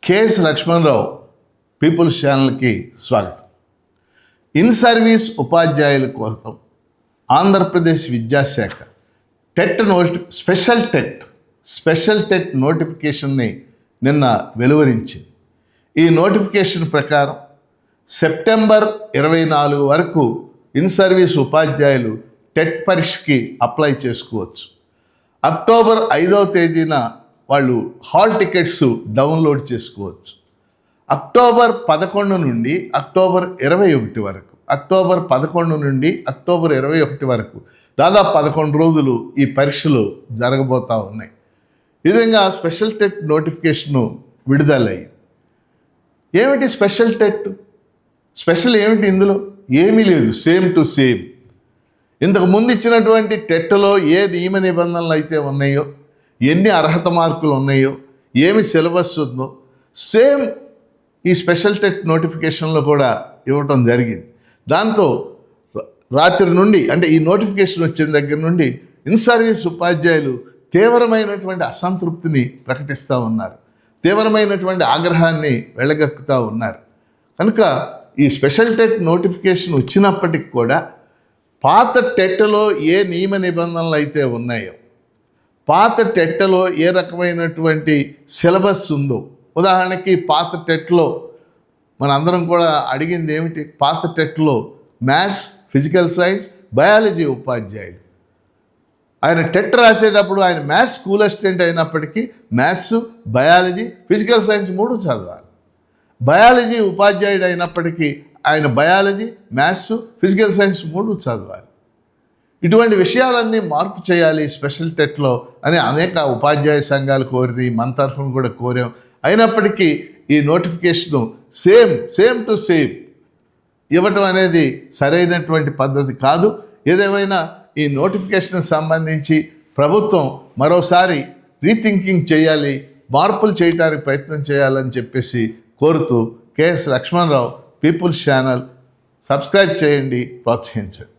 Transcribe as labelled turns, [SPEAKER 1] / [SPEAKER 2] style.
[SPEAKER 1] KS Lakshmanarao peoples ఛానల్కి స్వాగతం. In service ఉపాధ్యాయుల కోసం ఆంధ్రప్రదేశ్ విద్యాశాఖ స్పెషల్ టెట్ నోటిఫికేషన్ని నిన్న వెలువరించింది. ఈ నోటిఫికేషన్ ప్రకారం సెప్టెంబర్ 24 వరకు ఇన్ సర్వీస్ ఉపాధ్యాయులు టెట్ పరీక్షకి అప్లై చేసుకోవచ్చు. అక్టోబర్ 5వ తేదీన వాళ్ళు హాల్ టికెట్స్ డౌన్లోడ్ చేసుకోవచ్చు. అక్టోబర్ 11 నుండి అక్టోబర్ 21 వరకు దాదాపు 11 రోజులు ఈ పరీక్షలు జరగబోతూ ఉన్నాయి. ఈ విధంగా స్పెషల్ టెట్ నోటిఫికేషను విడుదలయ్యింది. ఏమిటి స్పెషల్ టెట్? స్పెషల్ ఏమిటి ఇందులో? ఏమీ లేదు, సేమ్ టు సేమ్. ఇంతకు ముందు ఇచ్చినటువంటి టెట్లో ఏ నియమ నిబంధనలు అయితే ఉన్నాయో, ఎన్ని అర్హత మార్కులు ఉన్నాయో, ఏమి సిలబస్ ఉందో సేమ్ ఈ స్పెషల్ టెట్ నోటిఫికేషన్లో కూడా ఇవ్వటం జరిగింది. దాంతో రాత్రి నుండి, అంటే ఈ నోటిఫికేషన్ వచ్చిన దగ్గర నుండి ఇన్ సర్వీస్ ఉపాధ్యాయులు తీవ్రమైనటువంటి అసంతృప్తిని ప్రకటిస్తూ ఉన్నారు, తీవ్రమైనటువంటి ఆగ్రహాన్ని వెళ్ళగక్కుతూ ఉన్నారు. కనుక ఈ స్పెషల్ టెట్ నోటిఫికేషన్ వచ్చినప్పటికి కూడా పాత టెట్లో ఏ నియమ నిబంధనలు అయితే ఉన్నాయో, పాత టెట్లో ఏ రకమైనటువంటి సిలబస్ ఉందో, ఉదాహరణకి పాత టెట్లో మనందరం కూడా అడిగింది ఏమిటి? పాత టెట్లో మ్యాథ్స్, ఫిజికల్ సైన్స్, బయాలజీ ఉపాధ్యాయులు ఆయన టెట్ రాసేటప్పుడు ఆయన మ్యాథ్స్ స్కూల్ అసిస్టెంట్ అయినప్పటికీ మ్యాథ్స్, బయాలజీ, ఫిజికల్ సైన్స్ 3 చదవాలి. బయాలజీ ఉపాధ్యాయుడు అయినప్పటికీ ఆయన బయాలజీ, మ్యాథ్స్, ఫిజికల్ సైన్స్ 3 చదవాలి. ఇటువంటి విషయాలన్నీ మార్పు చేయాలి స్పెషల్ టెట్లో అని అనేక ఉపాధ్యాయ సంఘాలు కోరి, మన తరఫున కూడా కోరాం. అయినప్పటికీ ఈ నోటిఫికేషను సేమ్ టు సేమ్ ఇవ్వటం అనేది సరైనటువంటి పద్ధతి కాదు. ఏదేమైనా ఈ నోటిఫికేషన్కి సంబంధించి ప్రభుత్వం మరోసారి రీథింకింగ్ చేయాలి, మార్పులు చేయడానికి ప్రయత్నం చేయాలని చెప్పేసి కోరుతూ KS Lakshmanarao people's channel subscribe చేయండి, ప్రోత్సహించండి.